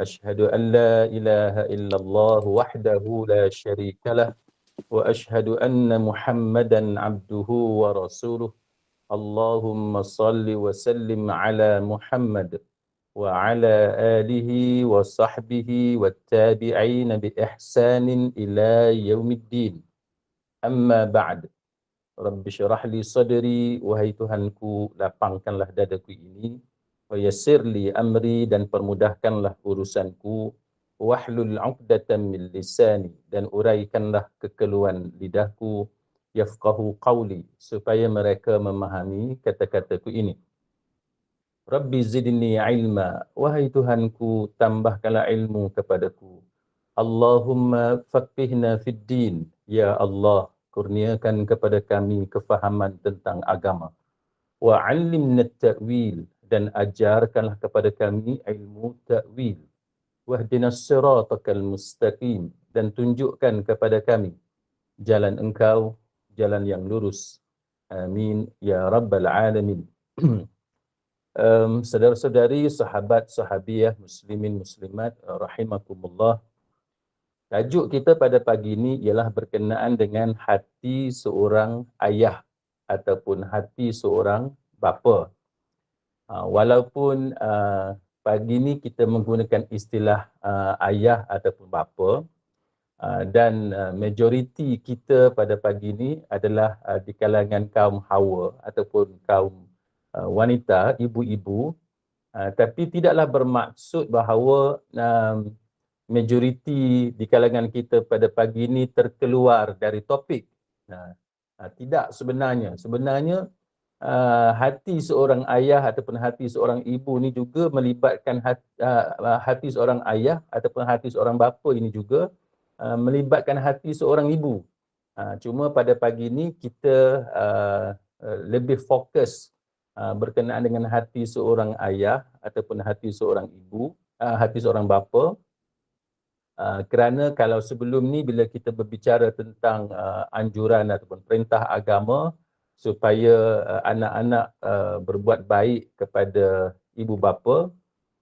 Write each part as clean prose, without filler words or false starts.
أشهد أن لا إله إلا الله وحده لا شريك له وأشهد أن محمدا عبده ورسوله اللهم صل وسلم على محمد وعلى آله وصحبه والتابعين بإحسان إلى يوم الدين أما بعد Rabbi syarah li sadri, wahai Tuhanku, lapangkanlah dadaku ini, wa yassir li amri, dan permudahkanlah urusanku, wahlul 'uqdatam min lisani, dan uraikanlah kekeluhan lidahku, yafqahu qawli, supaya mereka memahami kata-kataku ini. Rabbi zidni ilma, wahai Tuhanku, tambahkanlah ilmu kepadaku. Allahumma faqihna fid din, ya Allah, kurniakan kepada kami kefahaman tentang agama. Wa 'allimna at-ta'wil, dan ajarkanlah kepada kami ilmu ta'wil. Wahdinas siratal mustaqim, dan tunjukkan kepada kami jalan Engkau, jalan yang lurus. Amin ya rabbal alamin. Saudara-saudari, sahabat sahabiah, muslimin muslimat rahimakumullah. Tajuk kita pada pagi ini ialah berkenaan dengan hati seorang ayah ataupun hati seorang bapa. Walaupun pagi ini kita menggunakan istilah ayah ataupun bapa, dan majoriti kita pada pagi ini adalah di kalangan kaum hawa ataupun kaum wanita, ibu-ibu, tapi tidaklah bermaksud bahawa majoriti di kalangan kita pada pagi ini terkeluar dari topik. Tidak sebenarnya. Sebenarnya hati seorang ayah ataupun hati seorang ibu ni juga melibatkan hati seorang ayah ataupun hati seorang bapa ini juga melibatkan hati seorang ibu. Cuma pada pagi ini kita lebih fokus berkenaan dengan hati seorang ayah ataupun hati seorang ibu, hati seorang bapa. Kerana kalau sebelum ni bila kita berbicara tentang anjuran ataupun perintah agama supaya anak-anak berbuat baik kepada ibu bapa,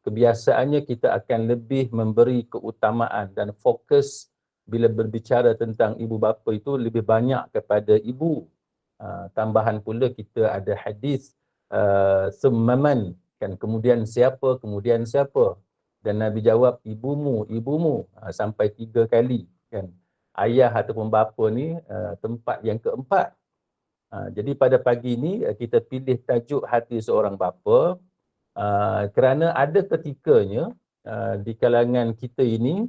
kebiasaannya kita akan lebih memberi keutamaan dan fokus bila berbicara tentang ibu bapa itu lebih banyak kepada ibu. Tambahan pula kita ada hadis summaman, kan, kemudian siapa, dan Nabi jawab ibumu, sampai 3 kali, kan. Ayah ataupun bapa ni tempat yang keempat. Jadi pada pagi ni kita pilih tajuk hati seorang bapa kerana ada ketikanya di kalangan kita ini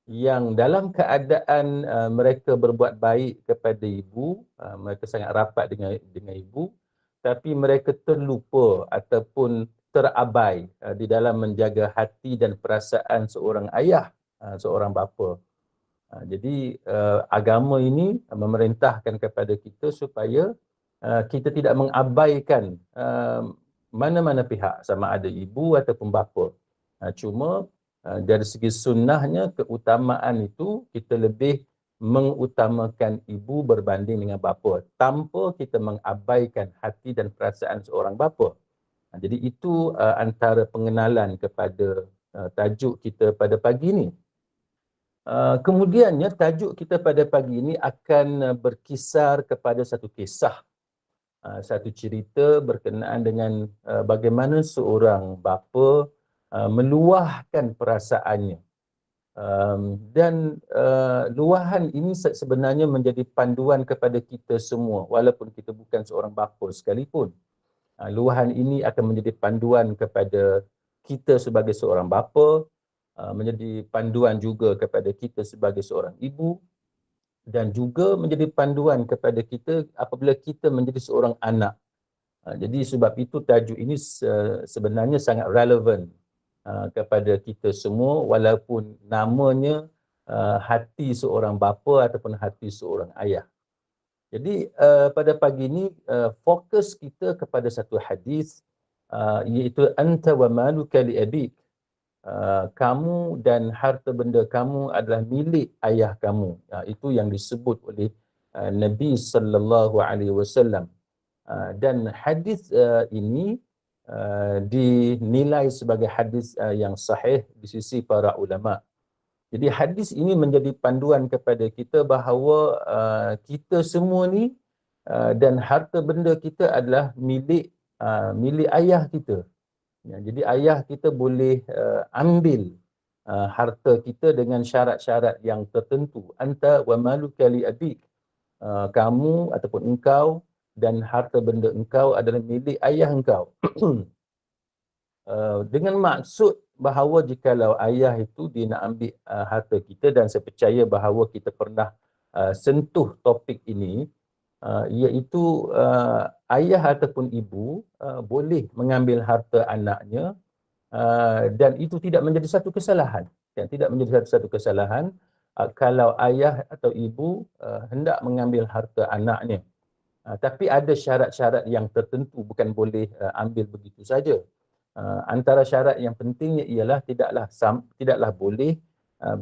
yang dalam keadaan mereka berbuat baik kepada ibu, mereka sangat rapat dengan ibu, tapi mereka terlupa ataupun terabai di dalam menjaga hati dan perasaan seorang ayah, seorang bapa. Jadi agama ini memerintahkan kepada kita supaya kita tidak mengabaikan mana-mana pihak, sama ada ibu ataupun bapa. Cuma dari segi sunnahnya, keutamaan itu kita lebih mengutamakan ibu berbanding dengan bapa tanpa kita mengabaikan hati dan perasaan seorang bapa. Jadi itu antara pengenalan kepada tajuk kita pada pagi ini. Kemudiannya tajuk kita pada pagi ini akan berkisar kepada satu kisah, satu cerita berkenaan dengan bagaimana seorang bapa meluahkan perasaannya. Dan luahan ini sebenarnya menjadi panduan kepada kita semua walaupun kita bukan seorang bapa sekalipun. Luahan ini akan menjadi panduan kepada kita sebagai seorang bapa, menjadi panduan juga kepada kita sebagai seorang ibu, dan juga menjadi panduan kepada kita apabila kita menjadi seorang anak. Jadi sebab itu tajuk ini sebenarnya sangat relevan kepada kita semua walaupun namanya hati seorang bapa ataupun hati seorang ayah. Jadi pada pagi ini fokus kita kepada satu hadis iaitu anta wa maluka li abik. Kamu dan harta benda kamu adalah milik ayah kamu. Itu yang disebut oleh Nabi sallallahu alaihi wasallam. Dan hadis ini dinilai sebagai hadis yang sahih di sisi para ulama. Jadi hadis ini menjadi panduan kepada kita bahawa kita semua ni dan harta benda kita adalah milik ayah kita. Ya, jadi ayah kita boleh ambil harta kita dengan syarat-syarat yang tertentu. Anta wa maluka li abik. Kamu ataupun engkau dan harta benda engkau adalah milik ayah engkau. Dengan maksud bahawa jikalau ayah itu dia nak ambil harta kita, dan saya percaya bahawa kita pernah sentuh topik ini, iaitu ayah ataupun ibu boleh mengambil harta anaknya, dan itu tidak menjadi satu kesalahan. Dan tidak menjadi satu kesalahan kalau ayah atau ibu hendak mengambil harta anaknya. Tapi ada syarat-syarat yang tertentu, bukan boleh ambil begitu saja. Antara syarat yang pentingnya ialah tidaklah boleh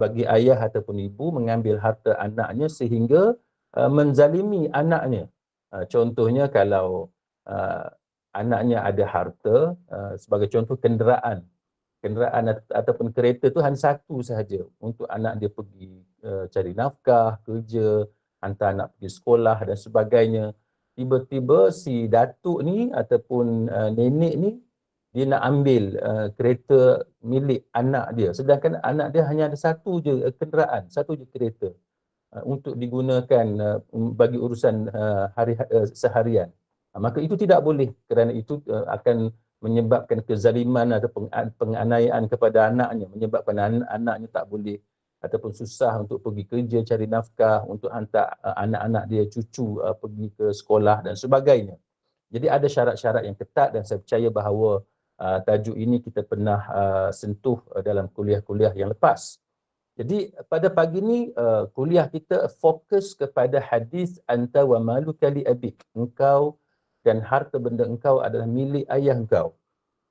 bagi ayah ataupun ibu mengambil harta anaknya sehingga menzalimi anaknya. Contohnya kalau anaknya ada harta, sebagai contoh kenderaan ataupun kereta tu hanya satu sahaja untuk anak dia pergi cari nafkah, kerja, hantar anak pergi sekolah dan sebagainya. Tiba-tiba si datuk ni ataupun nenek ni dia nak ambil kereta milik anak dia, sedangkan anak dia hanya ada satu je kenderaan, satu je kereta untuk digunakan bagi urusan seharian. Maka itu tidak boleh, kerana itu akan menyebabkan kezaliman atau penganiayaan kepada anaknya, menyebabkan anaknya tak boleh ataupun susah untuk pergi kerja, cari nafkah, untuk hantar anak-anak dia, cucu pergi ke sekolah dan sebagainya. Jadi ada syarat-syarat yang ketat, dan saya percaya bahawa tajuk ini kita pernah sentuh dalam kuliah-kuliah yang lepas. Jadi pada pagi ini kuliah kita fokus kepada hadis anta wa maluka li abik. Engkau dan harta benda engkau adalah milik ayah engkau.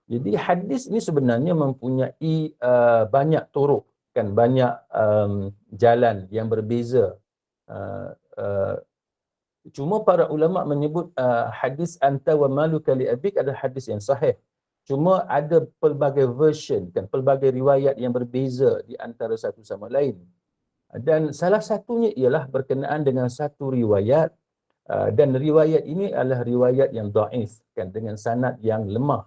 Jadi hadis ini sebenarnya mempunyai banyak turuk, kan, banyak jalan yang berbeza. Cuma para ulama menyebut hadis anta wa maluka li abik adalah hadis yang sahih. Cuma ada pelbagai version, kan, pelbagai riwayat yang berbeza di antara satu sama lain. Dan salah satunya ialah berkenaan dengan satu riwayat, dan riwayat ini adalah riwayat yang dhaif, kan, dengan sanad yang lemah.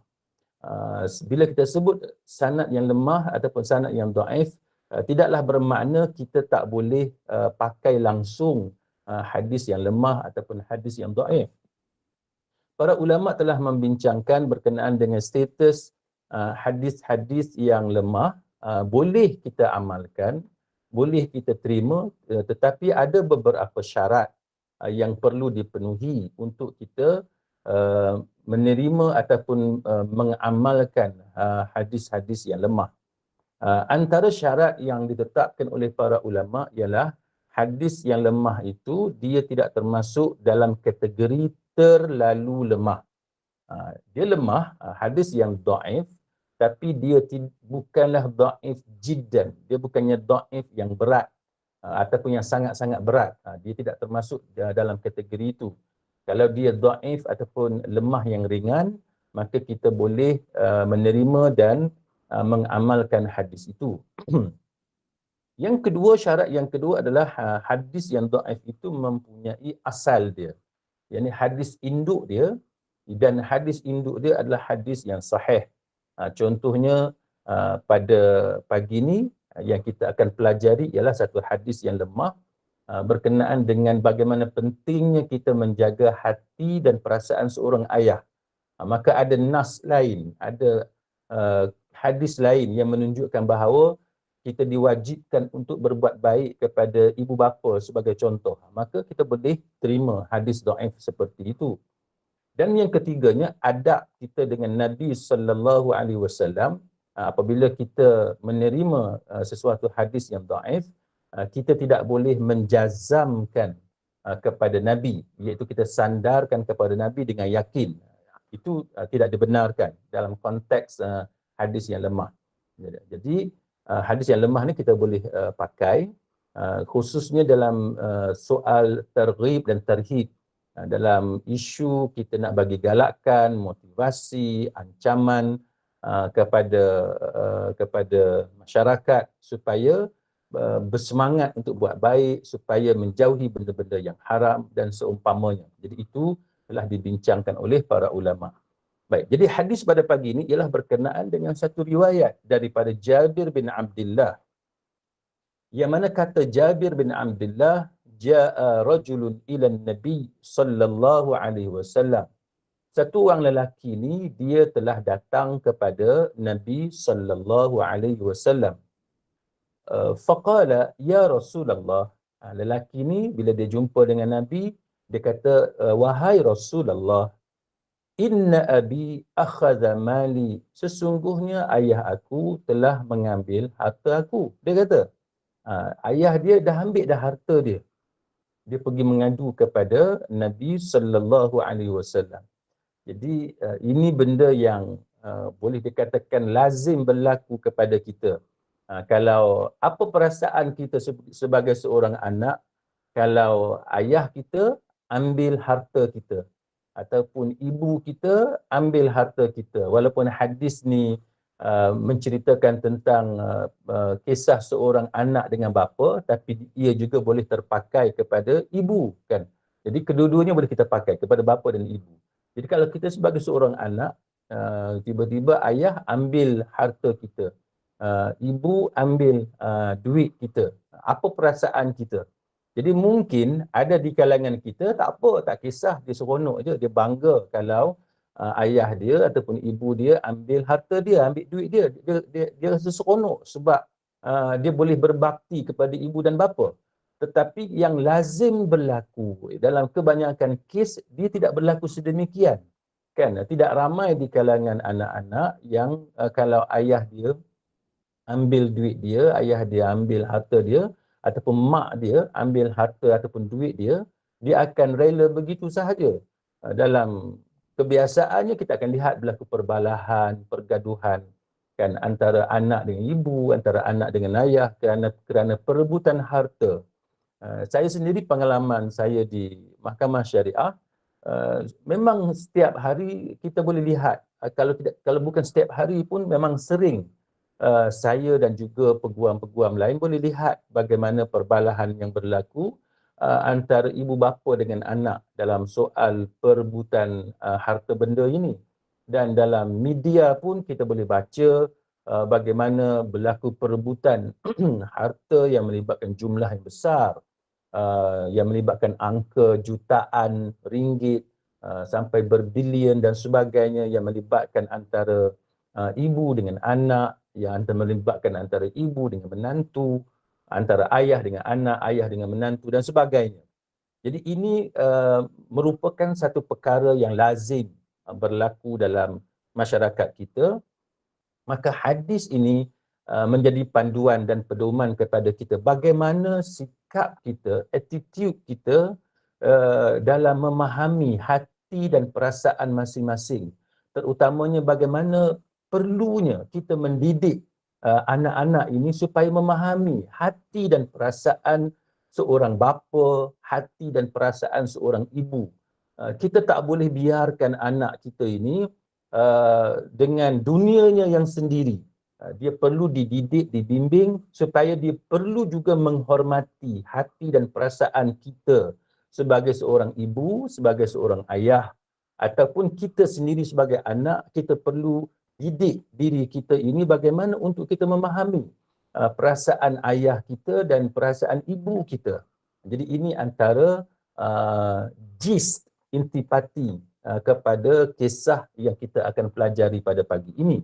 Bila kita sebut sanad yang lemah ataupun sanad yang dhaif, tidaklah bermakna kita tak boleh pakai langsung hadis yang lemah ataupun hadis yang dhaif. Para ulama telah membincangkan berkenaan dengan status hadis-hadis yang lemah, boleh kita amalkan, boleh kita terima, tetapi ada beberapa syarat yang perlu dipenuhi untuk kita menerima ataupun mengamalkan hadis-hadis yang lemah. Antara syarat yang ditetapkan oleh para ulama ialah hadis yang lemah itu dia tidak termasuk dalam kategori terlalu lemah. Dia lemah, hadis yang dhaif, tapi dia bukanlah dhaif jiddan. Dia bukannya dhaif yang berat ataupun yang sangat-sangat berat. Dia tidak termasuk dalam kategori itu. Kalau dia dhaif ataupun lemah yang ringan, maka kita boleh menerima dan mengamalkan hadis itu. Yang kedua, syarat yang kedua adalah hadis yang dhaif itu mempunyai asal dia. Yang hadis induk dia, dan hadis induk dia adalah hadis yang sahih. Contohnya pada pagi ini yang kita akan pelajari ialah satu hadis yang lemah berkenaan dengan bagaimana pentingnya kita menjaga hati dan perasaan seorang ayah. Maka ada nas lain, ada hadis lain yang menunjukkan bahawa kita diwajibkan untuk berbuat baik kepada ibu bapa sebagai contoh. Maka kita boleh terima hadis dhaif seperti itu. Dan yang ketiganya, adab kita dengan Nabi sallallahu alaihi wasallam. Apabila kita menerima sesuatu hadis yang dhaif, kita tidak boleh menjazamkan kepada Nabi, iaitu kita sandarkan kepada Nabi dengan yakin. Itu tidak dibenarkan dalam konteks hadis yang lemah. Jadi hadis yang lemah ni kita boleh pakai khususnya dalam soal targhib dan tarhib. dalam isu kita nak bagi galakan, motivasi, ancaman kepada masyarakat supaya bersemangat untuk buat baik, supaya menjauhi benda-benda yang haram dan seumpamanya. Jadi itu telah dibincangkan oleh para ulama. Baik, jadi hadis pada pagi ini ialah berkenaan dengan satu riwayat daripada Jabir bin Abdullah, yang mana kata Jabir bin Abdullah, jaa rajulun ila Nabi sallallahu alaihi wasallam. Satu orang lelaki ni dia telah datang kepada Nabi sallallahu alaihi wasallam. Faqala ya Rasulullah. Lelaki ni bila dia jumpa dengan Nabi, dia kata, wahai Rasulullah, inna abi akhadha mali. Sesungguhnya ayah aku telah mengambil harta aku. Dia kata, ayah dia dah ambil dah harta dia. Dia pergi mengadu kepada Nabi sallallahu alaihi wasallam. Jadi ini benda yang boleh dikatakan lazim berlaku kepada kita. Kalau apa perasaan kita sebagai seorang anak kalau ayah kita ambil harta kita ataupun ibu kita ambil harta kita, walaupun hadis ni menceritakan tentang kisah seorang anak dengan bapa, tapi ia juga boleh terpakai kepada ibu, kan. Jadi kedua-duanya boleh kita pakai kepada bapa dan ibu. Jadi kalau kita sebagai seorang anak, tiba-tiba ayah ambil harta kita, ibu ambil duit kita, apa perasaan kita? Jadi mungkin ada di kalangan kita tak apa, tak kisah, dia seronok je, dia bangga kalau ayah dia ataupun ibu dia ambil harta dia, ambil duit dia, dia rasa seronok sebab dia boleh berbakti kepada ibu dan bapa. Tetapi yang lazim berlaku dalam kebanyakan kes, dia tidak berlaku sedemikian. Kan, tidak ramai di kalangan anak-anak yang kalau ayah dia ambil duit dia, ayah dia ambil harta dia, ataupun mak dia ambil harta ataupun duit dia, dia akan rela begitu sahaja. Dalam kebiasaannya kita akan lihat berlaku perbalahan, pergaduhan, kan, antara anak dengan ibu, antara anak dengan ayah kerana perebutan harta. Saya sendiri, pengalaman saya di Mahkamah Syariah, memang setiap hari kita boleh lihat, kalau bukan setiap hari pun memang sering saya dan juga peguam-peguam lain boleh lihat bagaimana perbalahan yang berlaku antara ibu bapa dengan anak dalam soal perebutan harta benda ini. Dan dalam media pun kita boleh baca bagaimana berlaku perebutan harta yang melibatkan jumlah yang besar, yang melibatkan angka jutaan ringgit sampai berbilion dan sebagainya, yang melibatkan antara ibu dengan anak, yang melibatkan antara ibu dengan menantu, antara ayah dengan anak, ayah dengan menantu dan sebagainya. Jadi ini merupakan satu perkara yang lazim berlaku dalam masyarakat kita. Maka hadis ini menjadi panduan dan pedoman kepada kita bagaimana sikap kita, attitude kita dalam memahami hati dan perasaan masing-masing. Terutamanya bagaimana perlunya kita mendidik anak-anak ini supaya memahami hati dan perasaan seorang bapa, hati dan perasaan seorang ibu. Kita tak boleh biarkan anak kita ini dengan dunianya yang sendiri. Dia perlu dididik, dibimbing supaya dia perlu juga menghormati hati dan perasaan kita sebagai seorang ibu, sebagai seorang ayah, ataupun kita sendiri sebagai anak. Kita perlu didik diri kita ini bagaimana untuk kita memahami perasaan ayah kita dan perasaan ibu kita. Jadi ini antara gist, intipati kepada kisah yang kita akan pelajari pada pagi ini.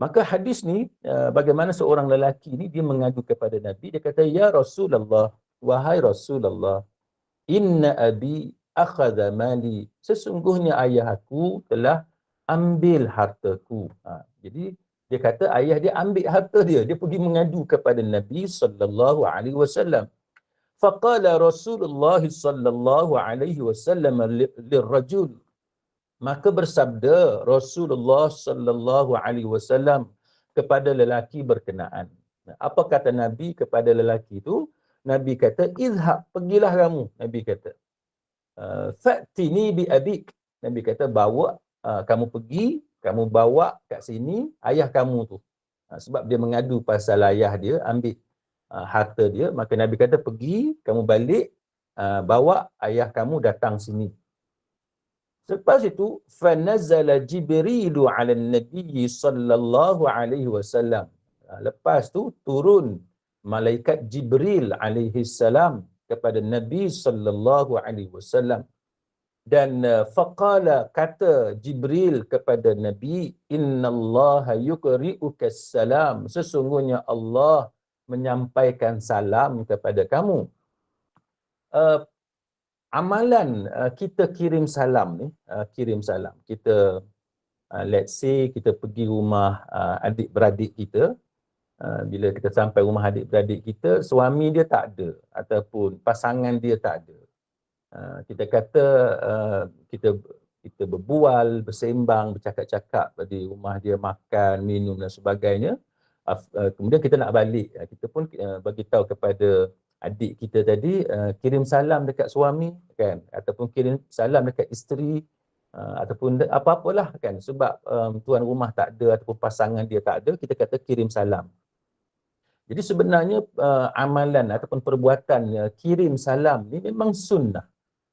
Maka hadis ni, bagaimana seorang lelaki ni dia mengadu kepada Nabi, dia kata, ya Rasulullah, wahai Rasulullah, inna abi akhadha mali. Sesungguhnya ayah aku telah ambil hartaku. Jadi dia kata ayah dia ambil harta dia. Dia pergi mengadu kepada Nabi sallallahu alaihi wasallam. Faqala Rasulullah sallallahu alaihi wasallam lirrajul. Maka bersabda Rasulullah sallallahu alaihi wasallam kepada lelaki berkenaan. Apa kata Nabi kepada lelaki itu? Nabi kata, izhab, pergilah kamu. Nabi kata, fa'tini bi abik. Nabi kata bawa, kamu pergi, kamu bawa kat sini ayah kamu tu. Sebab dia mengadu pasal ayah dia ambil harta dia, maka Nabi kata pergi, kamu balik, bawa ayah kamu datang sini. Selepas itu, fanazala Jibrilu 'ala Nabi sallallahu alaihi wasallam. Lepas tu turun malaikat Jibril alaihi salam kepada Nabi sallallahu alaihi wasallam. Dan faqala, kata Jibril kepada Nabi, innallaha yuqri'uka salam, sesungguhnya Allah menyampaikan salam kepada kamu. Amalan kita kirim salam ni, kirim salam. Kita let's say kita pergi rumah adik-beradik kita, bila kita sampai rumah adik-beradik kita, suami dia tak ada ataupun pasangan dia tak ada. Kita kata kita berbual, bersembang, bercakap-cakap di rumah dia, makan, minum dan sebagainya. Kemudian kita nak balik, kita pun bagi tahu kepada adik kita tadi, kirim salam dekat suami kan, ataupun kirim salam dekat isteri, ataupun apa-apalah kan, sebab tuan rumah tak ada ataupun pasangan dia tak ada, kita kata kirim salam. Jadi sebenarnya amalan ataupun perbuatan kirim salam ni memang sunnah.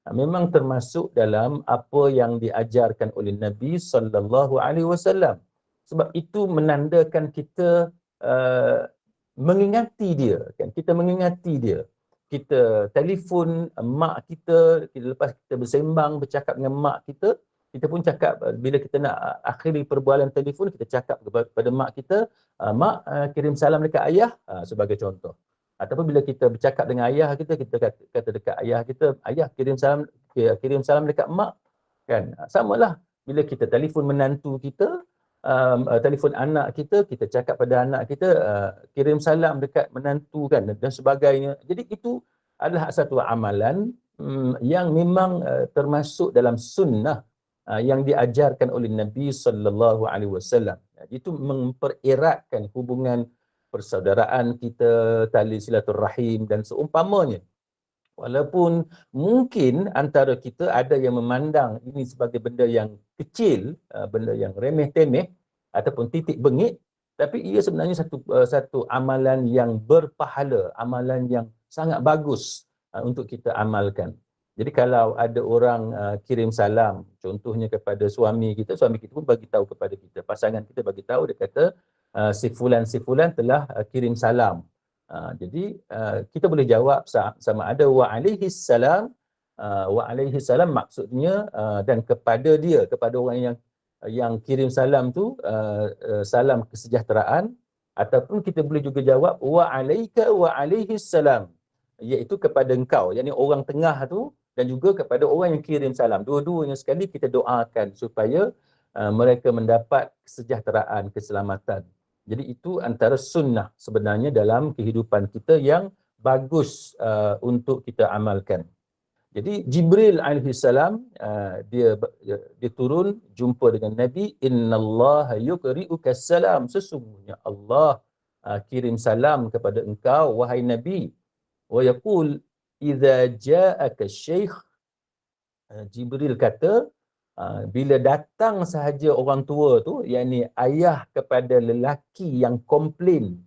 Memang termasuk dalam apa yang diajarkan oleh Nabi sallallahu alaihi wasallam. Sebab itu menandakan kita mengingati dia kan, kita mengingati dia. Kita telefon mak kita, lepas kita bersembang, bercakap dengan mak kita, kita pun cakap, bila kita nak akhiri perbualan telefon, kita cakap kepada mak kita, mak kirim salam dekat ayah, sebagai contoh. Ataupun bila kita bercakap dengan ayah kita, kita kata dekat ayah kita, ayah kirim salam dekat mak kan. Samalah bila kita telefon menantu kita, telefon anak kita, kita cakap pada anak kita, kirim salam dekat menantu kan, dan sebagainya. Jadi itu adalah satu amalan yang memang termasuk dalam sunnah yang diajarkan oleh Nabi sallallahu alaihi wasallam. Itu mempereratkan hubungan persaudaraan kita, tali silaturrahim dan seumpamanya. Walaupun mungkin antara kita ada yang memandang ini sebagai benda yang kecil, benda yang remeh-temeh ataupun titik bengit, tapi ia sebenarnya satu amalan yang berpahala, amalan yang sangat bagus untuk kita amalkan. Jadi kalau ada orang kirim salam, contohnya kepada suami kita pun bagi tahu kepada kita, pasangan kita bagi tahu, dia kata si fulan telah kirim salam. Jadi kita boleh jawab sama ada wa alaihi salam, maksudnya dan kepada dia, kepada orang yang kirim salam tu salam kesejahteraan, ataupun kita boleh juga jawab wa alaika wa alaihi salam, iaitu kepada engkau, yakni orang tengah tu, dan juga kepada orang yang kirim salam. Dua-duanya sekali kita doakan supaya mereka mendapat kesejahteraan, keselamatan. Jadi itu antara sunnah sebenarnya dalam kehidupan kita yang bagus untuk kita amalkan. Jadi Jibril alaihissalam dia turun jumpa dengan Nabi, innallaha yuqri'uka salam, sesungguhnya Allah kirim salam kepada engkau wahai Nabi, wa yaqul idza ja'aka syekh. Jibril kata, bila datang sahaja orang tua tu, yakni ayah kepada lelaki yang komplain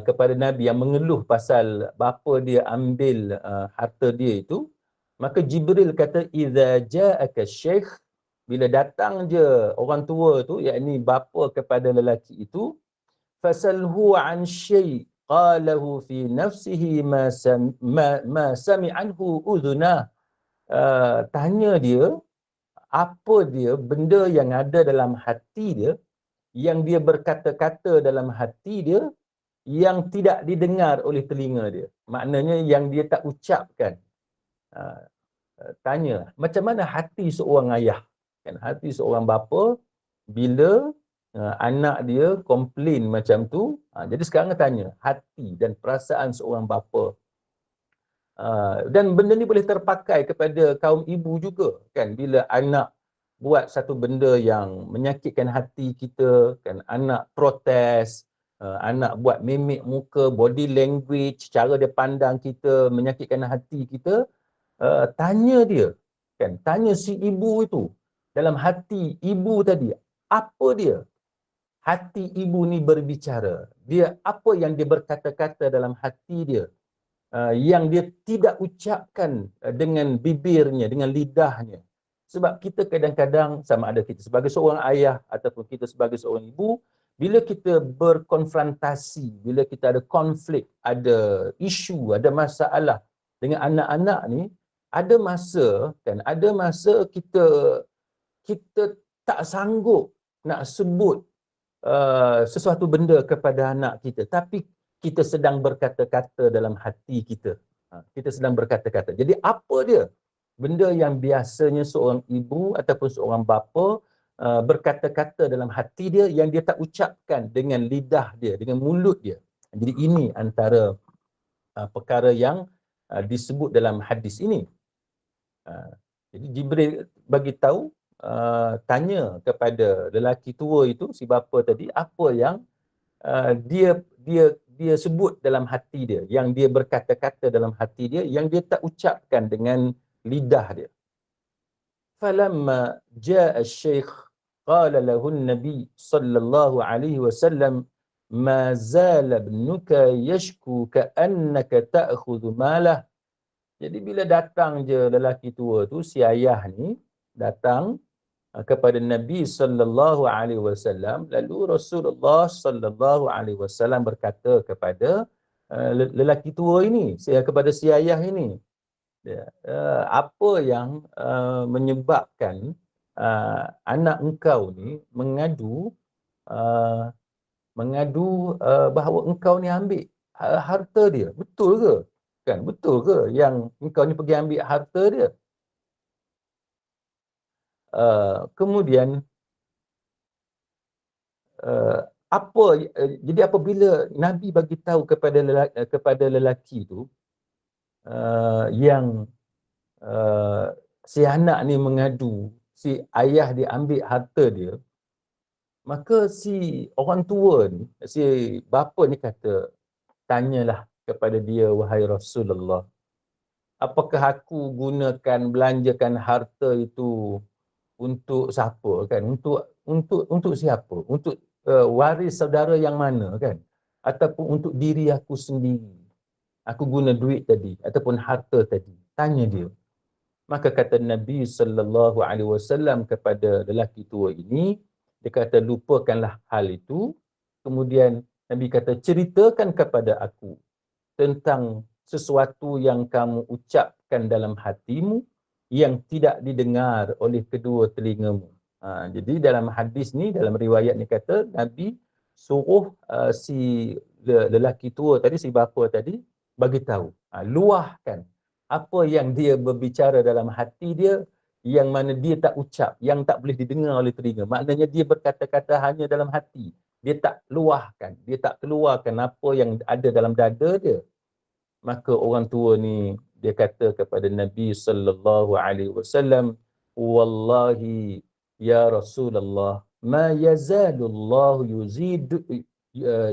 kepada Nabi, yang mengeluh pasal bapa dia ambil harta dia itu, maka Jibril kata idza ja'aka syekh, bila datang je orang tua tu, yakni bapa kepada lelaki itu, fasalhu an syai' qalahu fi nafsihi ma sami'anhu udhunah. Tanya dia apa dia benda yang ada dalam hati dia, yang dia berkata-kata dalam hati dia, yang tidak didengar oleh telinga dia. Maknanya yang dia tak ucapkan. Tanya, macam mana hati seorang ayah, kan, hati seorang bapa bila anak dia komplain macam tu. Jadi sekarang tanya hati dan perasaan seorang bapa. Dan benda ni boleh terpakai kepada kaum ibu juga kan, bila anak buat satu benda yang menyakitkan hati kita kan, anak protes, anak buat mimik muka, body language, cara dia pandang kita menyakitkan hati kita, tanya dia Kan? Tanya si ibu itu, dalam hati ibu tadi, apa dia? Hati ibu ni berbicara. Dia apa yang dia berkata-kata dalam hati dia, yang dia tidak ucapkan dengan bibirnya, dengan lidahnya. Sebab kita kadang-kadang, sama ada kita sebagai seorang ayah ataupun kita sebagai seorang ibu, bila kita berkonfrontasi, bila kita ada konflik, ada isu, ada masalah dengan anak-anak ni, ada masa kan, ada masa kita tak sanggup nak sebut sesuatu benda kepada anak kita, tapi kita sedang berkata-kata dalam hati kita. Kita sedang berkata-kata. Jadi apa dia? Benda yang biasanya seorang ibu ataupun seorang bapa berkata-kata dalam hati dia yang dia tak ucapkan dengan lidah dia, dengan mulut dia. Jadi ini antara perkara yang disebut dalam hadis ini. Jadi Jibril bagi tahu, tanya kepada lelaki tua itu, si bapa tadi, apa yang dia sebut dalam hati dia, yang dia berkata-kata dalam hati dia, yang dia tak ucapkan dengan lidah dia. Falamma jaa asy-syaikh qala lahu an-nabi sallallahu alaihi wasallam ma zala ibnuka yashku ka'annaka ta'khudhu malah. Jadi bila datang je lelaki tua tu, si ayah ni datang kepada Nabi sallallahu alaihi wasallam, lalu Rasulullah sallallahu alaihi wasallam berkata kepada lelaki tua ini, kepada si ayah ini, apa yang menyebabkan anak engkau ni mengadu bahawa engkau ni ambil harta dia. Betul ke? Kan, betul ke yang engkau ni pergi ambil harta dia? Kemudian jadi apabila Nabi bagi tahu kepada lelaki itu yang si anak ni mengadu, si ayah dia ambil harta dia, maka si orang tua ni, si bapa ni kata, tanyalah kepada dia, wahai Rasulullah, apakah aku gunakan, belanjakan harta itu untuk siapa kan? Untuk siapa? Untuk waris saudara yang mana kan? Ataupun untuk diri aku sendiri? Aku guna duit tadi ataupun harta tadi. Tanya dia. Maka kata Nabi sallallahu alaihi wasallam kepada lelaki tua ini, dia kata, lupakanlah hal itu. Kemudian Nabi kata, ceritakan kepada aku tentang sesuatu yang kamu ucapkan dalam hatimu yang tidak didengar oleh kedua telingamu. Jadi dalam hadis ni, dalam riwayat ni kata, Nabi suruh si lelaki tua tadi, si bapa tadi, bagi tahu, luahkan apa yang dia berbicara dalam hati dia, yang mana dia tak ucap, yang tak boleh didengar oleh telinga. Maknanya dia berkata-kata hanya dalam hati. Dia tak luahkan, dia tak keluarkan apa yang ada dalam dada dia. Maka orang tua ni dia kata kepada Nabi sallallahu alaihi wasallam, wallahi ya Rasulullah, ma yazalu Allah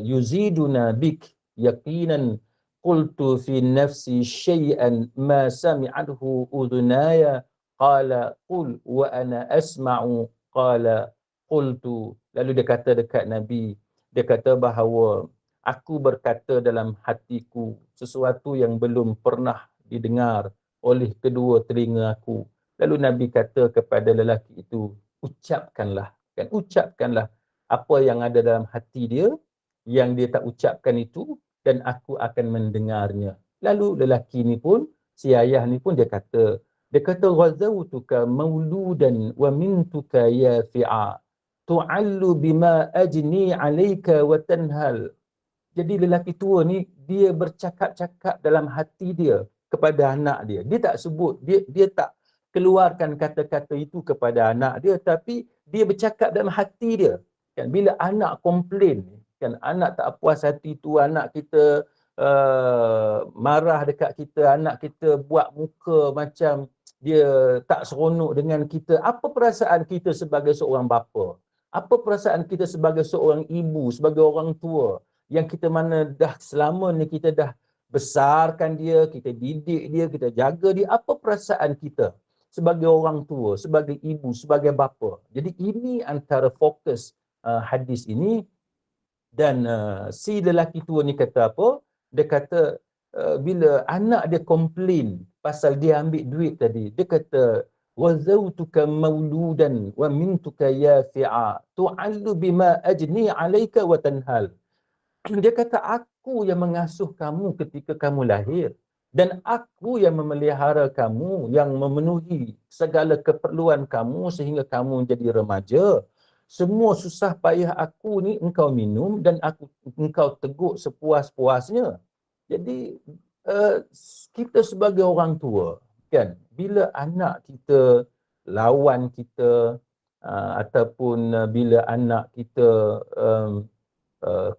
yuziduna bik yaqinan, qultu fi nafsi syai'an ma sami'athu udhunaya, qala qul wa ana asma'u, qala qultu. Lalu dia kata dekat Nabi, dia kata bahawa aku berkata dalam hatiku sesuatu yang belum pernah didengar oleh kedua telinga aku. Lalu Nabi kata kepada lelaki itu, ucapkanlah, kan, ucapkanlah apa yang ada dalam hati dia, yang dia tak ucapkan itu, dan aku akan mendengarnya. Lalu lelaki ni pun, si ayah ni pun dia kata ghazawtuka mauludan wa mintuka ya fi'a tu'allu bima ajni 'alaika wa tanhal. Jadi lelaki tua ni dia bercakap-cakap dalam hati dia kepada anak dia. Dia tak sebut, dia tak keluarkan kata-kata itu kepada anak dia, tapi dia bercakap dalam hati dia. Kan, bila anak komplain, kan, anak tak puas hati tu, anak kita marah dekat kita, anak kita buat muka macam dia tak seronok dengan kita, apa perasaan kita sebagai seorang bapa? Apa perasaan kita sebagai seorang ibu, sebagai orang tua, yang kita mana dah selama ni kita dah besarkan dia, kita didik dia, kita jaga dia? Apa perasaan kita sebagai orang tua, sebagai ibu, sebagai bapa. Jadi ini antara fokus hadis ini. Dan si lelaki tua ni kata apa? Dia kata bila anak dia komplain pasal dia ambil duit tadi, dia kata wazautuka mauludan wa mintuka yafi'a tu'allu bima ajni 'alaika wa tanhal. Dia kata aku yang mengasuh kamu ketika kamu lahir dan aku yang memelihara kamu, yang memenuhi segala keperluan kamu sehingga kamu jadi remaja. Semua susah payah aku ni engkau minum dan engkau teguk sepuas-puasnya. Jadi kita sebagai orang tua kan, bila anak kita lawan kita ataupun bila anak kita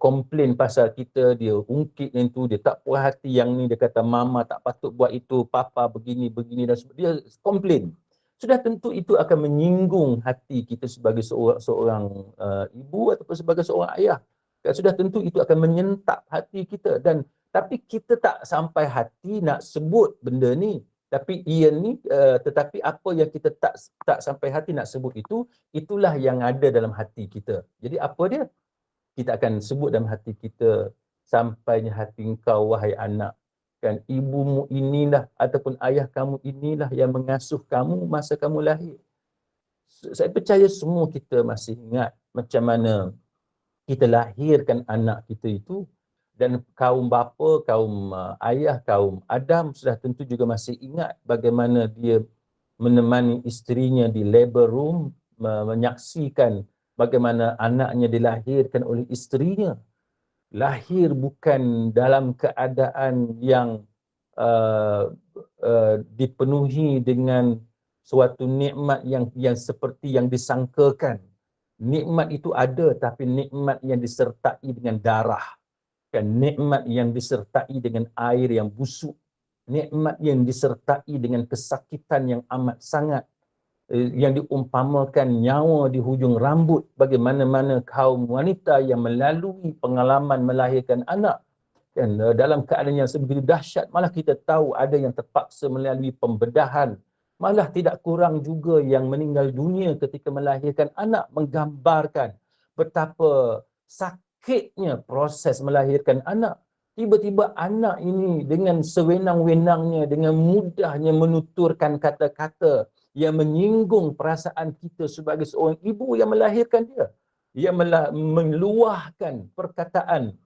komplain pasal kita, dia ungkit yang tu, dia tak puas hati yang ni, dia kata mama tak patut buat itu, papa begini dan dia komplain. Sudah tentu itu akan menyinggung hati kita sebagai seorang ibu ataupun sebagai seorang ayah. Sudah tentu itu akan menyentap hati kita, dan tapi kita tak sampai hati nak sebut benda ni. Tapi ia ni tetapi apa yang kita tak sampai hati nak sebut itu, itulah yang ada dalam hati kita. Jadi apa dia? Kita akan sebut dalam hati kita, sampainya hati engkau wahai anak, kan ibumu inilah ataupun ayah kamu inilah yang mengasuh kamu masa kamu lahir. Saya percaya semua kita masih ingat macam mana kita lahirkan anak kita itu, dan kaum bapa, kaum ayah, kaum Adam sudah tentu juga masih ingat bagaimana dia menemani isterinya di labor room, menyaksikan bagaimana anaknya dilahirkan oleh isterinya. Lahir bukan dalam keadaan yang dipenuhi dengan suatu nikmat yang seperti yang disangkakan. Nikmat itu ada, tapi nikmat yang disertai dengan darah. Kan, nikmat yang disertai dengan air yang busuk. Nikmat yang disertai dengan kesakitan yang amat sangat, yang diumpamakan nyawa di hujung rambut, bagaimana kaum wanita yang melalui pengalaman melahirkan anak kan, dalam keadaan yang sebegitu dahsyat, malah kita tahu ada yang terpaksa melalui pembedahan, malah tidak kurang juga yang meninggal dunia ketika melahirkan anak, menggambarkan betapa sakitnya proses melahirkan anak. Tiba-tiba anak ini dengan sewenang-wenangnya, dengan mudahnya menuturkan kata-kata yang menyinggung perasaan kita sebagai seorang ibu yang melahirkan dia. Yang meluahkan perkataan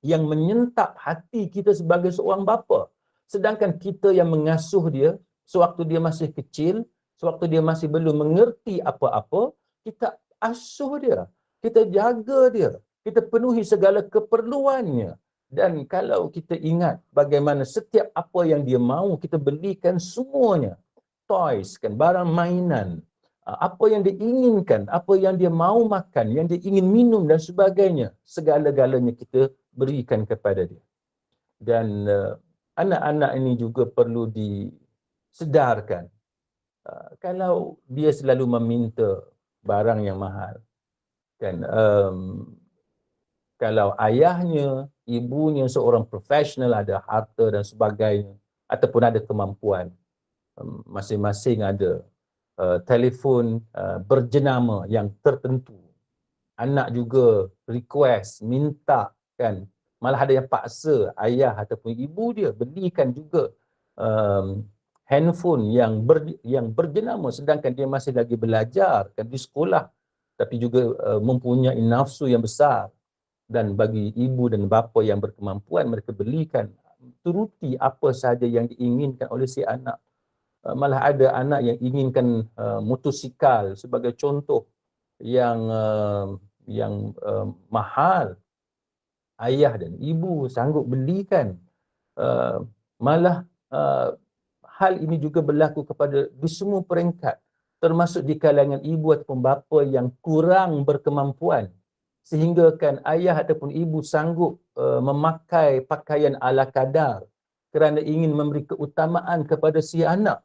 yang menyentap hati kita sebagai seorang bapa. Sedangkan kita yang mengasuh dia sewaktu dia masih kecil, sewaktu dia masih belum mengerti apa-apa, kita asuh dia, kita jaga dia, kita penuhi segala keperluannya. Dan kalau kita ingat bagaimana setiap apa yang dia mahu, kita belikan semuanya. Toys, kan, barang mainan, apa yang dia inginkan, apa yang dia mahu makan, yang dia ingin minum dan sebagainya, segala-galanya kita berikan kepada dia. Dan anak-anak ini juga perlu disedarkan. Kalau dia selalu meminta barang yang mahal, kan, kalau ayahnya, ibunya seorang profesional, ada harta dan sebagainya, ataupun ada kemampuan, masing-masing ada telefon berjenama yang tertentu, anak juga request, minta, kan, malah ada yang paksa ayah ataupun ibu dia belikan juga handphone yang berjenama, sedangkan dia masih lagi belajar, kan, di sekolah, tapi juga mempunyai nafsu yang besar. Dan bagi ibu dan bapa yang berkemampuan, mereka belikan turuti apa sahaja yang diinginkan oleh si anak. Malah ada anak yang inginkan motosikal sebagai contoh yang mahal, ayah dan ibu sanggup belikan. Malah hal ini juga berlaku kepada di semua peringkat, termasuk di kalangan ibu ataupun bapa yang kurang berkemampuan, sehingga kan ayah ataupun ibu sanggup memakai pakaian ala kadar kerana ingin memberi keutamaan kepada si anak.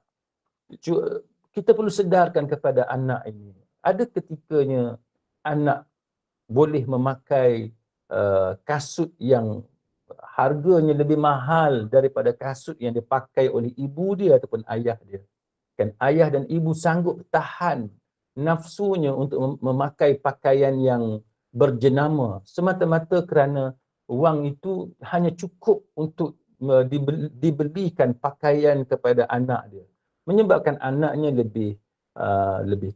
Kita perlu sedarkan kepada anak ini, ada ketikanya anak boleh memakai kasut yang harganya lebih mahal daripada kasut yang dipakai oleh ibu dia ataupun ayah dia. kan ayah dan ibu sanggup tahan nafsunya untuk memakai pakaian yang berjenama semata-mata kerana wang itu hanya cukup untuk dibelikan pakaian kepada anak dia, menyebabkan anaknya lebih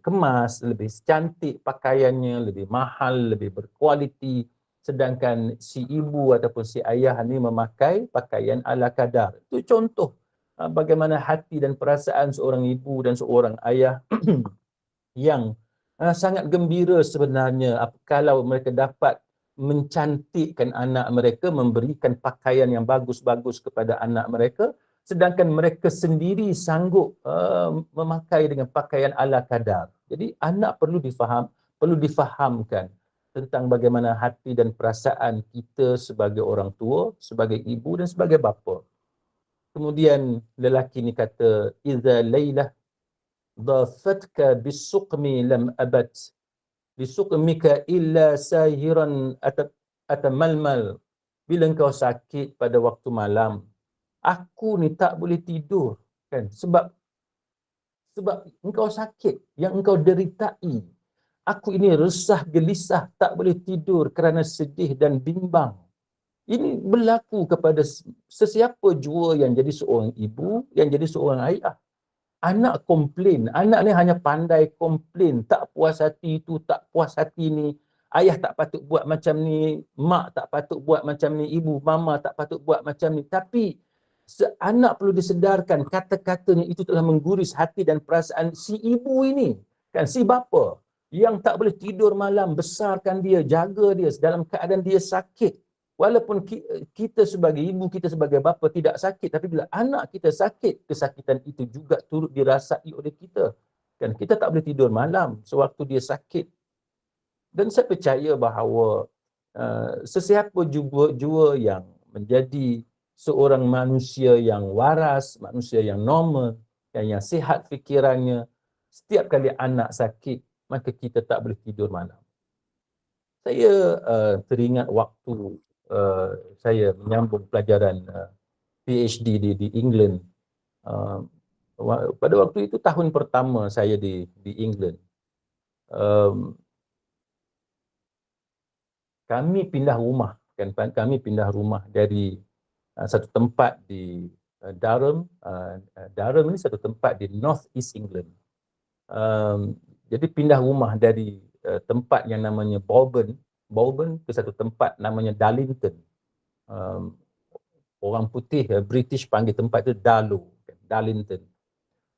kemas, lebih cantik pakaiannya, lebih mahal, lebih berkualiti, sedangkan si ibu ataupun si ayah ni memakai pakaian ala kadar. Itu contoh bagaimana hati dan perasaan seorang ibu dan seorang ayah yang sangat gembira sebenarnya kalau mereka dapat mencantikkan anak mereka, memberikan pakaian yang bagus-bagus kepada anak mereka, sedangkan mereka sendiri sanggup memakai dengan pakaian ala kadar. Jadi anak perlu difahamkan tentang bagaimana hati dan perasaan kita sebagai orang tua, sebagai ibu dan sebagai bapa. Kemudian lelaki ni kata, "Iza laylah dhafatka bisuqmi lam abat bisuqmika illa sahiran atamalmal." Bila engkau sakit pada waktu malam, aku ni tak boleh tidur, kan? Sebab engkau sakit yang engkau deritai. Aku ini resah gelisah, tak boleh tidur kerana sedih dan bimbang. Ini berlaku kepada sesiapa jua yang jadi seorang ibu, yang jadi seorang ayah. Anak komplain, anak ni hanya pandai komplain, tak puas hati tu, tak puas hati ni. Ayah tak patut buat macam ni, mak tak patut buat macam ni, ibu, mama tak patut buat macam ni. Tapi anak perlu disedarkan kata-katanya itu telah mengguris hati dan perasaan si ibu ini, kan, si bapa yang tak boleh tidur malam, besarkan dia, jaga dia dalam keadaan dia sakit. Walaupun kita sebagai ibu, kita sebagai bapa tidak sakit, tapi bila anak kita sakit, kesakitan itu juga turut dirasai oleh kita. Kan kita tak boleh tidur malam sewaktu dia sakit. Dan saya percaya bahawa sesiapa jua yang menjadi seorang manusia yang waras, manusia yang normal, yang sihat fikirannya, setiap kali anak sakit, maka kita tak boleh tidur malam. Saya teringat waktu saya menyambung pelajaran PhD di England. Pada waktu itu tahun pertama saya di England. Kami pindah rumah, kan, kami pindah rumah dari satu tempat di Durham. Durham ini satu tempat di North East England. Jadi pindah rumah dari tempat yang namanya Balban ke satu tempat namanya Darlington. Orang putih, British panggil tempat itu Darlington.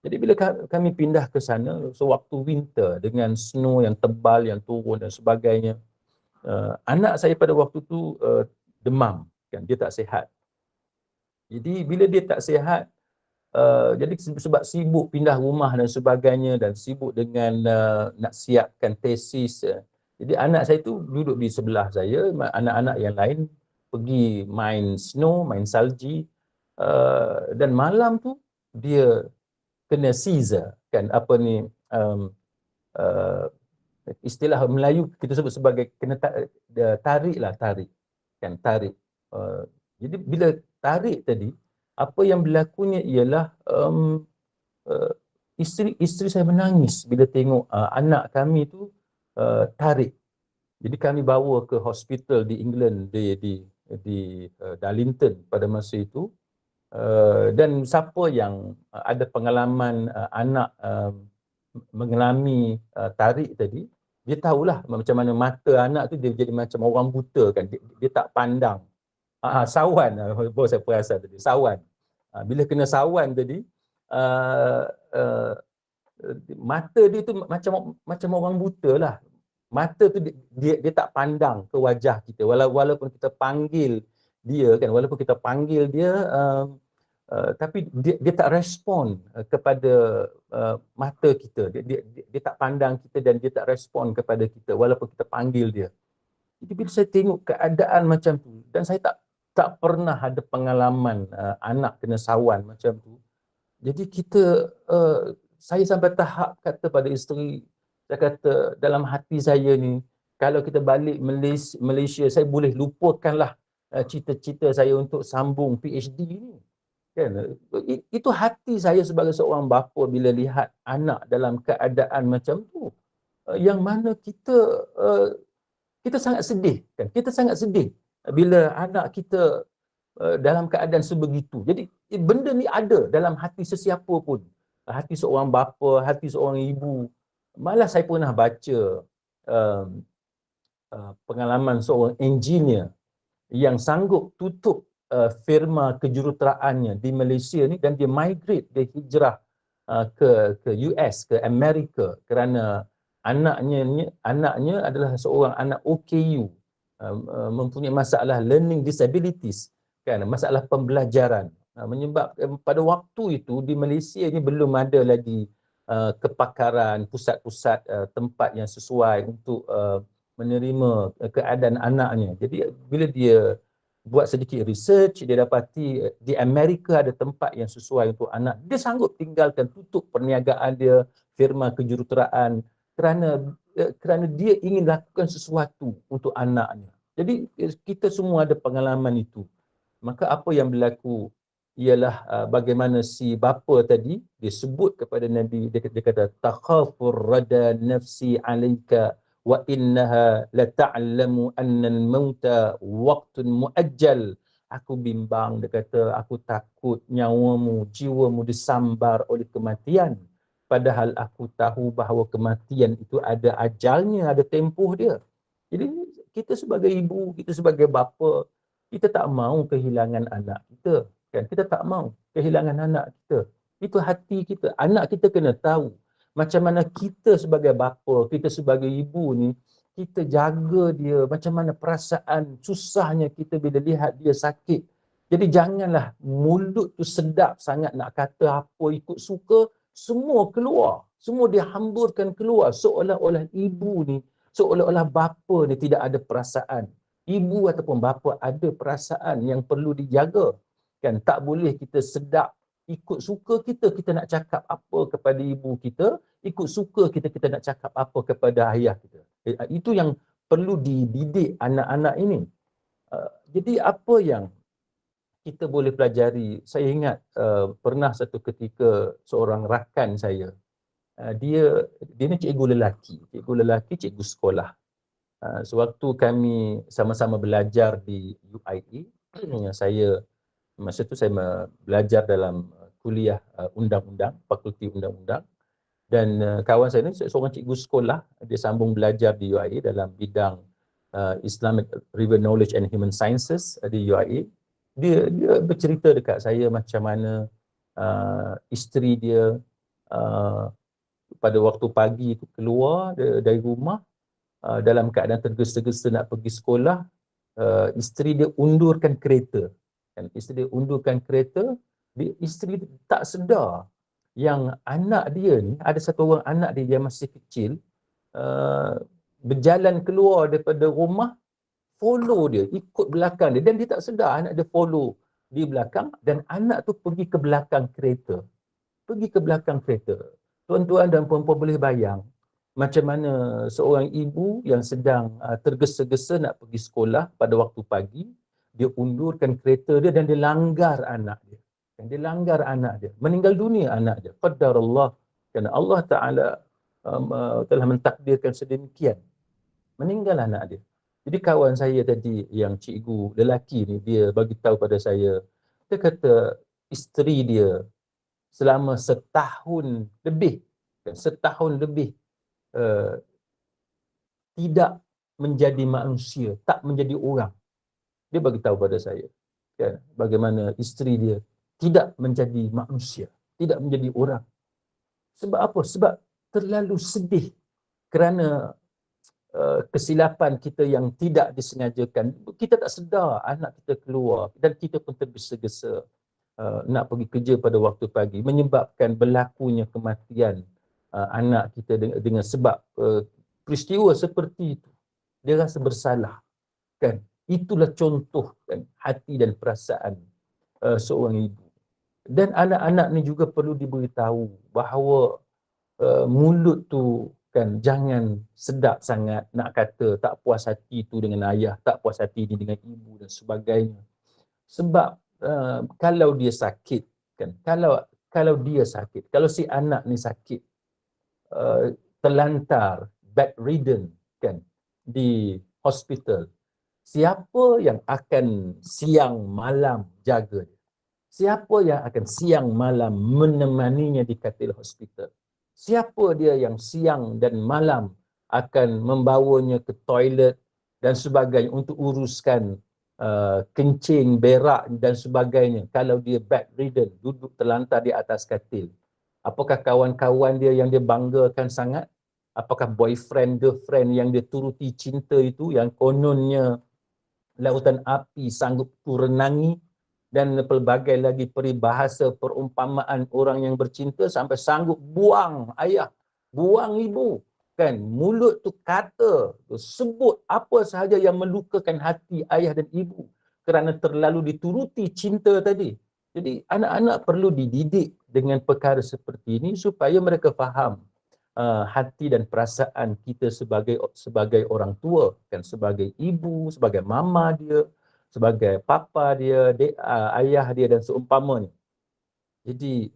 Jadi bila kami pindah ke sana sewaktu winter dengan snow yang tebal yang turun dan sebagainya, anak saya pada waktu tu demam, kan, dia tak sihat. Jadi bila dia tak sihat, jadi sebab sibuk pindah rumah dan sebagainya dan sibuk dengan nak siapkan tesis, jadi anak saya tu duduk di sebelah saya, anak-anak yang lain pergi main snow, main salji, dan malam tu dia kena seizure, kan, apa ni, istilah Melayu kita sebut sebagai kena tarik, kan, tarik. Jadi bila tarik tadi, apa yang berlakunya ialah isteri saya menangis bila tengok anak kami tu tarik. Jadi kami bawa ke hospital di England, di Darlington pada masa itu. Dan siapa yang ada pengalaman anak mengalami tarik tadi, dia tahulah macam mana mata anak tu dia jadi macam orang buta, kan, dia tak pandang. Sawan, baru saya perasan tadi, sawan. Bila kena sawan tadi, mata dia tu macam orang buta lah. Mata tu dia tak pandang ke wajah kita, walaupun kita panggil dia, kan, walaupun kita panggil dia, tapi dia tak respon kepada mata kita. Dia tak pandang kita dan dia tak respon kepada kita walaupun kita panggil dia. Jadi bila saya tengok keadaan macam tu, dan saya tak pernah ada pengalaman anak kena sawan macam tu. Jadi saya sampai tahap kata pada isteri, saya kata dalam hati saya ni, kalau kita balik Malaysia, saya boleh lupakanlah cita-cita saya untuk sambung PhD ni. Kan? Itu hati saya sebagai seorang bapa bila lihat anak dalam keadaan macam tu. Yang mana kita sangat sedih, kan? Kita sangat sedih bila anak kita dalam keadaan sebegitu. Jadi benda ni ada dalam hati sesiapa pun. Hati seorang bapa, hati seorang ibu. Malah saya pernah baca uh, pengalaman seorang engineer yang sanggup tutup firma kejuruteraannya di Malaysia ni dan dia migrate, dia hijrah ke US, ke Amerika kerana anaknya adalah seorang anak OKU, mempunyai masalah learning disabilities, kan, masalah pembelajaran, menyebabkan pada waktu itu di Malaysia ni belum ada lagi kepakaran, pusat-pusat tempat yang sesuai untuk menerima keadaan anaknya. Jadi bila dia buat sedikit research, dia dapati di Amerika ada tempat yang sesuai untuk anak. Dia sanggup tinggalkan, tutup perniagaan dia, firma kejuruteraan kerana dia ingin lakukan sesuatu untuk anaknya. Jadi kita semua ada pengalaman itu. Maka apa yang berlaku ialah bagaimana si bapa tadi dia sebut kepada Nabi, dia kata takhafur rada nafsi alaika wa innaha la ta'lamu anna al-mauta waqtun muajjal. Aku bimbang, dia kata, aku takut nyawamu, jiwamu disambar oleh kematian, padahal aku tahu bahawa kematian itu ada ajalnya, ada tempoh dia. Jadi kita sebagai ibu, kita sebagai bapa, kita tak mau kehilangan anak kita, kan? Kita tak mau kehilangan anak kita. Itu hati kita. Anak kita kena tahu macam mana kita sebagai bapa, kita sebagai ibu ni, kita jaga dia, macam mana perasaan susahnya kita bila lihat dia sakit. Jadi janganlah mulut tu sedap sangat nak kata apa ikut suka, semua keluar. Semua dia hamburkan keluar, seolah-olah ibu ni, seolah-olah bapa ni tidak ada perasaan. Ibu ataupun bapa ada perasaan yang perlu dijaga. Kan, tak boleh kita sedap ikut suka kita nak cakap apa kepada ibu kita, ikut suka kita nak cakap apa kepada ayah kita. Itu yang perlu dididik anak-anak ini. Jadi apa yang kita boleh pelajari? Saya ingat pernah satu ketika seorang rakan saya, dia ni cikgu lelaki, cikgu sekolah. Sewaktu kami sama-sama belajar di UIE, saya masa tu saya belajar dalam kuliah undang-undang, fakulti undang-undang, dan kawan saya ni seorang cikgu sekolah, dia sambung belajar di UIA dalam bidang Islamic River Knowledge and Human Sciences di UIA. Dia bercerita dekat saya macam mana isteri dia pada waktu pagi itu keluar dari rumah dalam keadaan tergesa-gesa nak pergi sekolah. Isteri dia undurkan kereta. Dan isteri dia undurkan kereta, isteri tak sedar yang anak dia ni, ada satu orang anak dia yang masih kecil, berjalan keluar daripada rumah, follow dia, ikut belakang dia, dan dia tak sedar anak dia follow di belakang, dan anak tu pergi ke belakang kereta. Tuan-tuan dan puan-puan boleh bayang macam mana seorang ibu yang sedang tergesa-gesa nak pergi sekolah pada waktu pagi, dia undurkan kereta dia dan dia langgar anak dia. Meninggal dunia anak dia. Qadarullah, kerana Allah Ta'ala telah mentakdirkan sedemikian. Meninggal anak dia. Jadi kawan saya tadi yang cikgu lelaki ni, dia bagi tahu pada saya, dia kata isteri dia selama setahun lebih tidak menjadi manusia, tak menjadi orang. Dia bagi tahu pada saya, kan, bagaimana isteri dia tidak menjadi manusia, tidak menjadi orang. Sebab apa? Sebab terlalu sedih kerana kesilapan kita yang tidak disengajakan. Kita tak sedar anak kita keluar dan kita pun tergesa-gesa nak pergi kerja pada waktu pagi, menyebabkan berlakunya kematian anak kita dengan sebab peristiwa seperti itu. Dia rasa bersalah, kan? Itulah contoh, kan, hati dan perasaan seorang ibu. Dan anak-anak ni juga perlu diberitahu bahawa mulut tu, kan, jangan sedap sangat nak kata tak puas hati tu dengan ayah, tak puas hati ni dengan ibu dan sebagainya. Sebab kalau dia sakit, kan, kalau dia sakit, kalau si anak ni sakit, terlantar, bedridden, kan, di hospital, siapa yang akan siang malam jaga dia? Siapa yang akan siang malam menemaninya di katil hospital? Siapa dia yang siang dan malam akan membawanya ke toilet dan sebagainya untuk uruskan kencing, berak dan sebagainya kalau dia bedridden, duduk terlantar di atas katil? Apakah kawan-kawan dia yang dia banggakan sangat? Apakah boyfriend, girlfriend yang dia turuti cinta itu, yang kononnya lautan api sanggup ku renangi, dan pelbagai lagi peribahasa perumpamaan orang yang bercinta sampai sanggup buang ayah, buang ibu, kan, mulut tu kata, sebut apa sahaja yang melukakan hati ayah dan ibu kerana terlalu dituruti cinta tadi. Jadi anak-anak perlu dididik dengan perkara seperti ini supaya mereka faham hati dan perasaan kita sebagai orang tua, kan, sebagai ibu, sebagai mama dia, sebagai papa dia, ayah dia dan seumpamanya. Jadi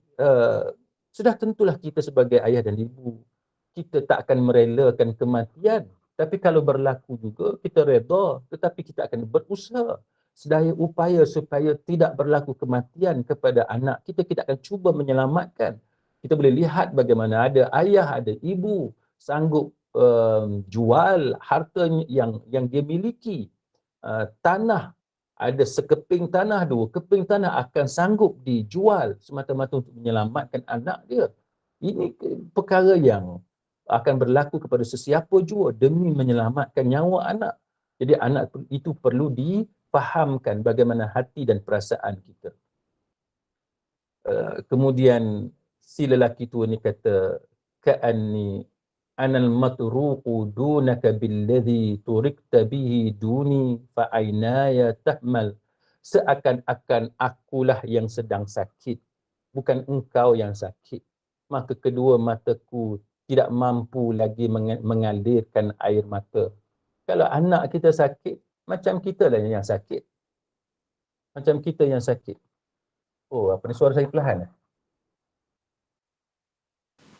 sudah tentulah kita sebagai ayah dan ibu, kita tak akan merelakan kematian, tapi kalau berlaku juga kita reda, tetapi kita akan berusaha sedaya upaya supaya tidak berlaku kematian kepada anak kita. Kita akan cuba menyelamatkan. Kita boleh lihat bagaimana ada ayah, ada ibu sanggup jual harta yang dia miliki, tanah, ada sekeping tanah, dua keping tanah akan sanggup dijual semata-mata untuk menyelamatkan anak dia. Ini perkara yang akan berlaku kepada sesiapa jua demi menyelamatkan nyawa anak. Jadi anak itu perlu difahamkan bagaimana hati dan perasaan kita. Kemudian si lelaki tua ni kata, ka'anni anal matruqu dunaka billadhi turikta bihi duni fa aynaya tahmal. Seakan-akan akulah yang sedang sakit, bukan engkau yang sakit, maka kedua mataku tidak mampu lagi mengalirkan air mata. Kalau anak kita sakit, macam kita lah yang sakit. Macam kita yang sakit. Oh, apa ni, suara saya perlahan?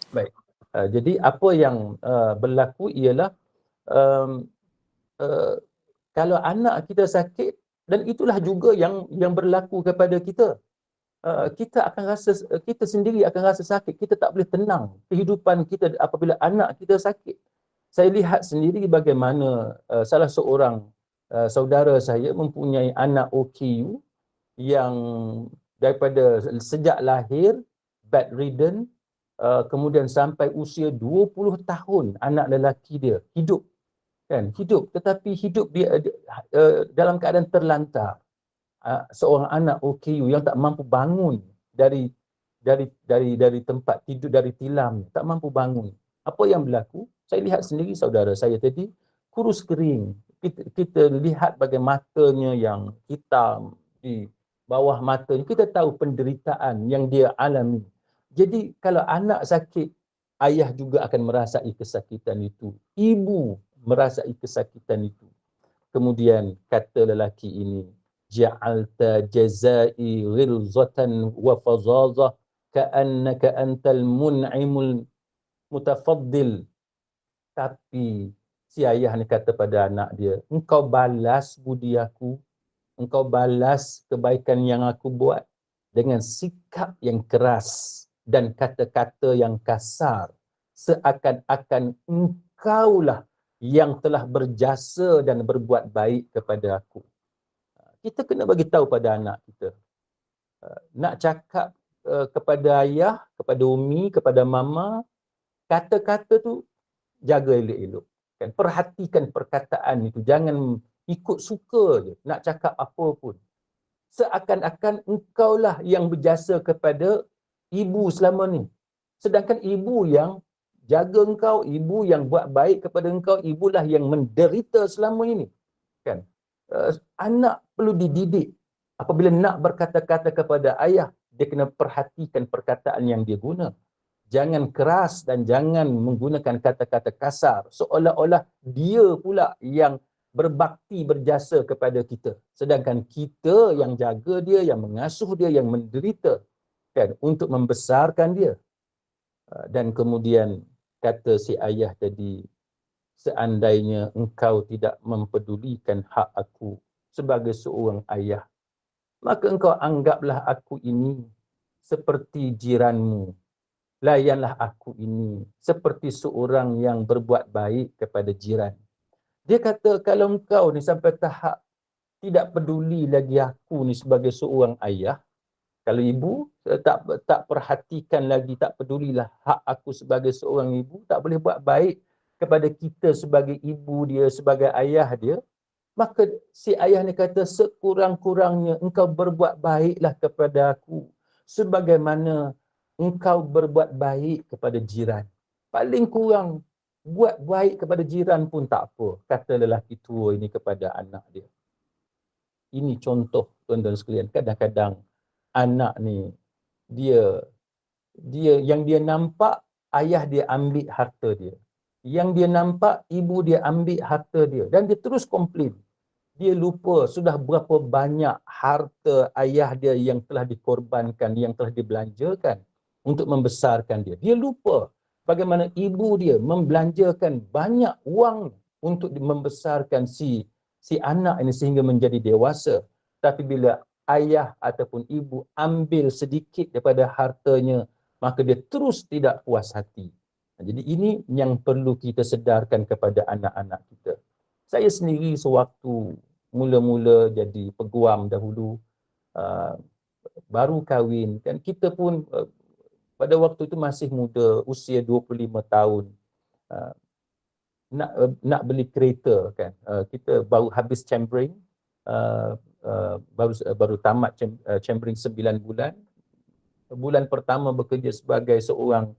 Baik. Jadi apa yang berlaku ialah kalau anak kita sakit, dan itulah juga yang berlaku kepada kita. Kita akan rasa, kita sendiri akan rasa sakit. Kita tak boleh tenang kehidupan kita apabila anak kita sakit. Saya lihat sendiri bagaimana salah seorang saudara saya mempunyai anak OKU yang daripada sejak lahir bedridden, kemudian sampai usia 20 tahun anak lelaki dia hidup, kan, hidup, tetapi hidup dia dalam keadaan terlantar. Seorang anak OKU yang tak mampu bangun dari tempat tidur, dari tilam, tak mampu bangun. Apa yang berlaku? Saya lihat sendiri saudara saya tadi kurus kering. Kita lihat bagaimana matanya yang hitam, di bawah matanya kita tahu penderitaan yang dia alami. Jadi kalau anak sakit, ayah juga akan merasai kesakitan itu, ibu merasai kesakitan itu. Kemudian kata lelaki ini, ja'alta jazai ghilzatan wa fazazah ka'annaka antal mun'imul mutafaddil. Tapi si ayah ni kata pada anak dia, engkau balas budi aku, engkau balas kebaikan yang aku buat dengan sikap yang keras dan kata-kata yang kasar, seakan-akan engkaulah yang telah berjasa dan berbuat baik kepada aku. Kita kena bagi tahu pada anak kita. Nak cakap kepada ayah, kepada umi, kepada mama, kata-kata tu jaga elok-elok. Kan? Perhatikan perkataan itu, jangan ikut suka je nak cakap apa pun. Seakan-akan engkaulah yang berjasa kepada ibu selama ni. Sedangkan ibu yang jaga engkau, ibu yang buat baik kepada engkau, ibulah yang menderita selama ini. Kan? Anak perlu dididik. Apabila nak berkata-kata kepada ayah, dia kena perhatikan perkataan yang dia guna. Jangan keras dan jangan menggunakan kata-kata kasar, seolah-olah dia pula yang berbakti, berjasa kepada kita. Sedangkan kita yang jaga dia, yang mengasuh dia, yang menderita kan untuk membesarkan dia. Dan kemudian kata si ayah tadi, seandainya engkau tidak mempedulikan hak aku sebagai seorang ayah, maka engkau anggaplah aku ini seperti jiranmu. Layanlah aku ini seperti seorang yang berbuat baik kepada jiran. Dia kata kalau engkau ni sampai tahap tidak peduli lagi aku ni sebagai seorang ayah, kalau ibu tak perhatikan lagi, tak pedulilah hak aku sebagai seorang ibu, tak boleh buat baik kepada kita sebagai ibu dia, sebagai ayah dia, maka si ayah ni kata sekurang-kurangnya engkau berbuat baiklah kepada aku sebagaimana engkau berbuat baik kepada jiran. Paling kurang buat baik kepada jiran pun tak apa, kata lelaki tua ini kepada anak dia. Ini contoh tuan-tuan sekalian, kadang-kadang anak ni dia yang dia nampak ayah dia ambil harta dia. Yang dia nampak ibu dia ambil harta dia dan dia terus komplain. Dia lupa sudah berapa banyak harta ayah dia yang telah dikorbankan, yang telah dibelanjakan untuk membesarkan dia. Dia lupa bagaimana ibu dia membelanjakan banyak wang untuk membesarkan si anak ini sehingga menjadi dewasa. Tapi bila ayah ataupun ibu ambil sedikit daripada hartanya, maka dia terus tidak puas hati. Jadi ini yang perlu kita sedarkan kepada anak-anak kita. Saya sendiri sewaktu mula-mula jadi peguam dahulu, baru kahwin kan, kita pun pada waktu itu masih muda, usia 25 tahun, nak beli kereta kan. Kita baru habis chambering, baru tamat chambering 9 bulan. Bulan pertama bekerja sebagai seorang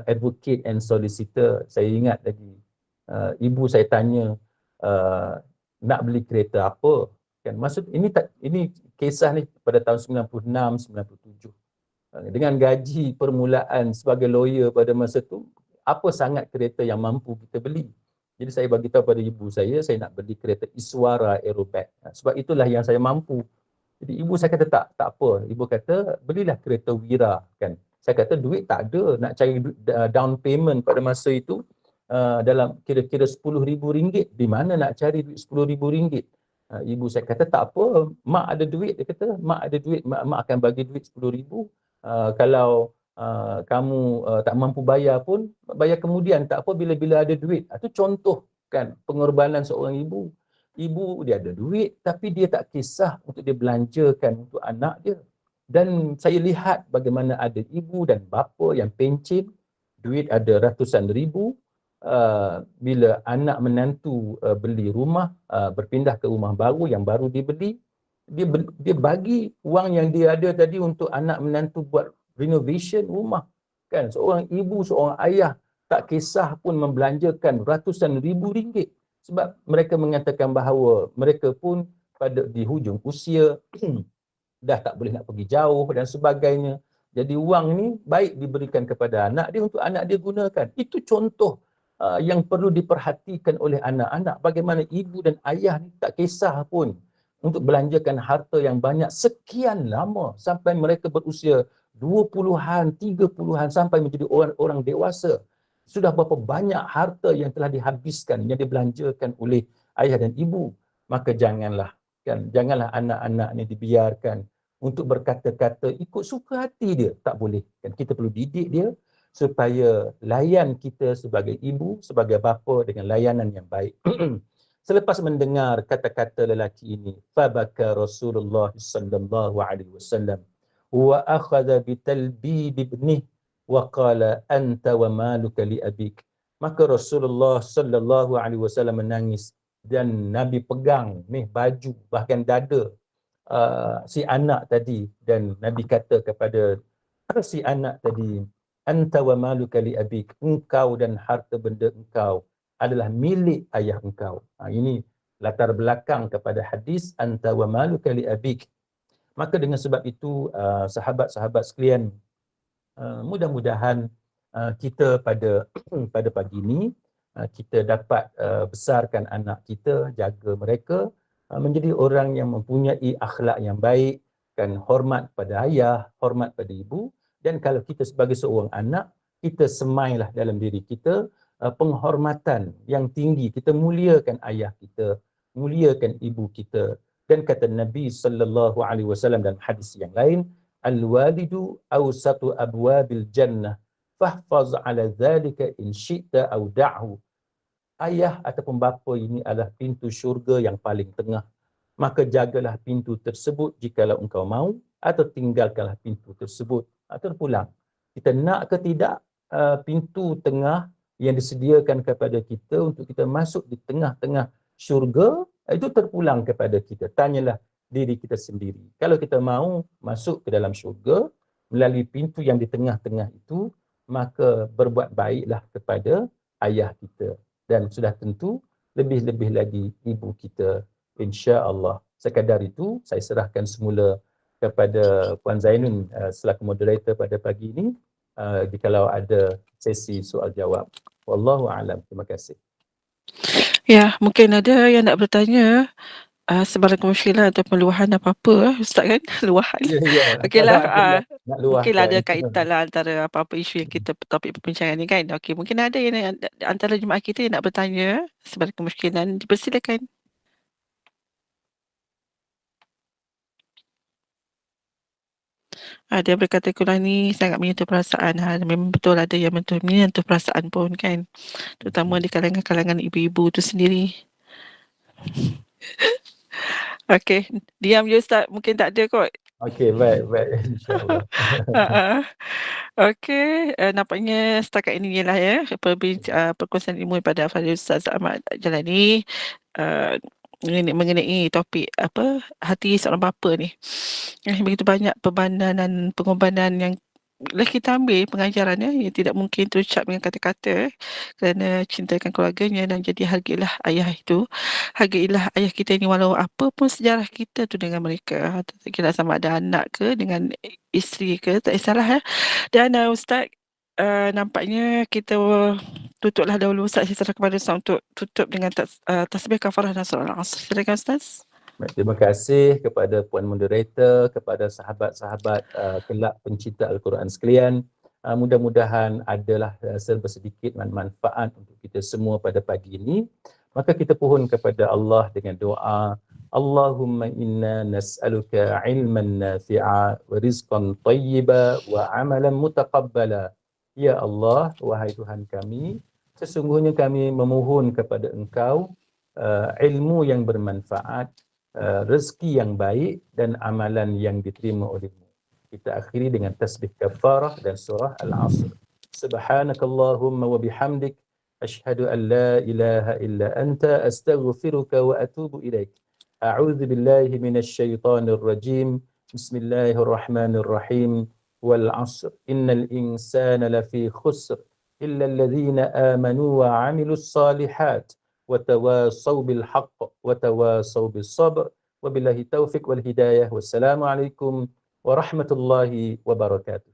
advocate and solicitor. Saya ingat lagi, ibu saya tanya, nak beli kereta apa kan, maksud ini kisah ni pada tahun 96 97, dengan gaji permulaan sebagai lawyer pada masa tu, apa sangat kereta yang mampu kita beli. Jadi saya bagi tahu pada ibu saya nak beli kereta Iswara Aerobat, sebab itulah yang saya mampu. Jadi ibu saya kata tak apa, ibu kata belilah kereta Wira kan. Saya kata duit tak ada, nak cari down payment pada masa itu dalam kira-kira RM10,000, di mana nak cari duit RM10,000? Ibu saya kata tak apa, mak ada duit. Dia kata mak ada duit, mak akan bagi duit RM10,000. Kalau kamu tak mampu bayar pun, bayar kemudian, tak apa, bila-bila ada duit. Itu contoh kan pengorbanan seorang ibu. Ibu dia ada duit tapi dia tak kisah untuk dia belanjakan untuk anak dia. Dan saya lihat bagaimana ada ibu dan bapa yang pencen, duit ada ratusan ribu, bila anak menantu beli rumah, berpindah ke rumah baru yang baru dibeli, dia bagi wang yang dia ada tadi untuk anak menantu buat renovation rumah kan. Seorang ibu, seorang ayah tak kisah pun membelanjakan ratusan ribu ringgit, sebab mereka mengatakan bahawa mereka pun di hujung usia dah tak boleh nak pergi jauh dan sebagainya. Jadi wang ni baik diberikan kepada anak dia untuk anak dia gunakan. Itu contoh yang perlu diperhatikan oleh anak-anak. Bagaimana ibu dan ayah ni tak kisah pun untuk belanjakan harta yang banyak sekian lama sampai mereka berusia 20-an, 30-an sampai menjadi orang dewasa. Sudah berapa banyak harta yang telah dihabiskan, yang dibelanjakan oleh ayah dan ibu. Maka janganlah anak-anak ni dibiarkan untuk berkata-kata ikut suka hati dia. Tak boleh. Kan kita perlu didik dia supaya layan kita sebagai ibu, sebagai bapa dengan layanan yang baik. Selepas mendengar kata-kata lelaki ini, fabaka Rasulullah sallallahu alaihi wasallam wa akhadha bitalbib ibnih wa qala anta wa maluka li abik. Maka Rasulullah sallallahu alaihi wasallam menangis dan Nabi pegang baju bahkan dada si anak tadi, dan Nabi kata kepada si anak tadi, anta wa maluka li abik, engkau dan harta benda engkau adalah milik ayah engkau. Ini latar belakang kepada hadis anta wa maluka li abik. Maka dengan sebab itu sahabat-sahabat sekalian, mudah-mudahan kita pada pagi ini kita dapat besarkan anak kita, jaga mereka menjadi orang yang mempunyai akhlak yang baik, kan, hormat pada ayah, hormat pada ibu. Dan kalau kita sebagai seorang anak, kita semailah dalam diri kita penghormatan yang tinggi. Kita muliakan ayah kita, muliakan ibu kita. Dan kata Nabi sallallahu alaihi wasallam dalam hadis yang lain, al-walidu awsatu abwabil jannah fahfaz ala dhalika in syi'ta aw da'hu. Ayah ataupun bapa ini adalah pintu syurga yang paling tengah. Maka jagalah pintu tersebut jikalau engkau mahu, atau tinggalkanlah pintu tersebut atau pulang. Kita nak ke tidak pintu tengah yang disediakan kepada kita untuk kita masuk di tengah-tengah syurga, itu terpulang kepada kita. Tanyalah diri kita sendiri. Kalau kita mahu masuk ke dalam syurga melalui pintu yang di tengah-tengah itu, maka berbuat baiklah kepada ayah kita. Dan sudah tentu lebih-lebih lagi ibu kita, insya-Allah. Sekadar itu saya serahkan semula kepada Puan Zainun selaku moderator pada pagi ini, jikalau ada sesi soal jawab. Wallahu a'lam. Terima kasih. Ya, mungkin ada yang nak bertanya sebarang kemusykilan atau luahan apa-apa Ustaz kan? Luahan. Ya. Okeylah, Nak mungkinlah ada luahkan. kaitan lah antara apa-apa isu yang kita topik perbincangan ni kan. Okey, mungkin ada yang antara jemaah kita yang nak bertanya sebarang kemusykilan, dipersilakan. Dia berkata Quran ni sangat menyentuh perasaan. Memang betul ada yang menyentuh perasaan pun kan. Terutama di kalangan-kalangan ibu-ibu tu sendiri. Okey, diam je Ustaz. Mungkin tak ada kot. Okey, baik. InsyaAllah. Okey, nampaknya setakat ini je lah ya perkongsian ilmu pada Fadil Ustaz Ahmad Jalani mengenai topik apa hati seorang bapa ni. Begitu banyak pengorbanan yang kita ambil pengajarannya yang tidak mungkin terucap dengan kata-kata kerana cintakan keluarganya, dan jadi hargailah ayah itu. Hargailah ayah kita ini walau apa pun sejarah kita tu dengan mereka. Tak kira sama ada anak ke dengan isteri ke, tak kisahlah ya. Dan Ustaz, nampaknya kita tutuplah dahulu Ustaz. Saya serah kepada Ustaz untuk tutup dengan tasbih kafarah dan surah Al-Asr. Silakan Ustaz. Terima kasih kepada Puan Moderator, kepada sahabat-sahabat kelab pencinta Al-Quran sekalian. Mudah-mudahan adalah serba sedikit manfaat untuk kita semua pada pagi ini. Maka kita pohon kepada Allah dengan doa, Allahumma inna nas'aluka ilman nafi'a wa rizqan tayyiba wa amalan mutaqabbala. Ya Allah, wahai Tuhan kami, sesungguhnya kami memohon kepada Engkau ilmu yang bermanfaat, rezeki yang baik dan amalan yang diterima olehmu. Kita akhiri dengan tasbih kafarah dan surah Al-Asr. Subhanakallahumma wa bihamdik asyhadu an la ilaha illa anta astaghfiruka wa atubu ilaik. A'udzu billahi minasy syaithanir rajim. Bismillahirrahmanirrahim. Wal 'asr innal insana lafi khusr illa alladhina amanu wa 'amilus salihat وتواصوا بالحق وتواصوا بالصبر وبالله التوفيق والهداية والسلام عليكم ورحمة الله وبركاته.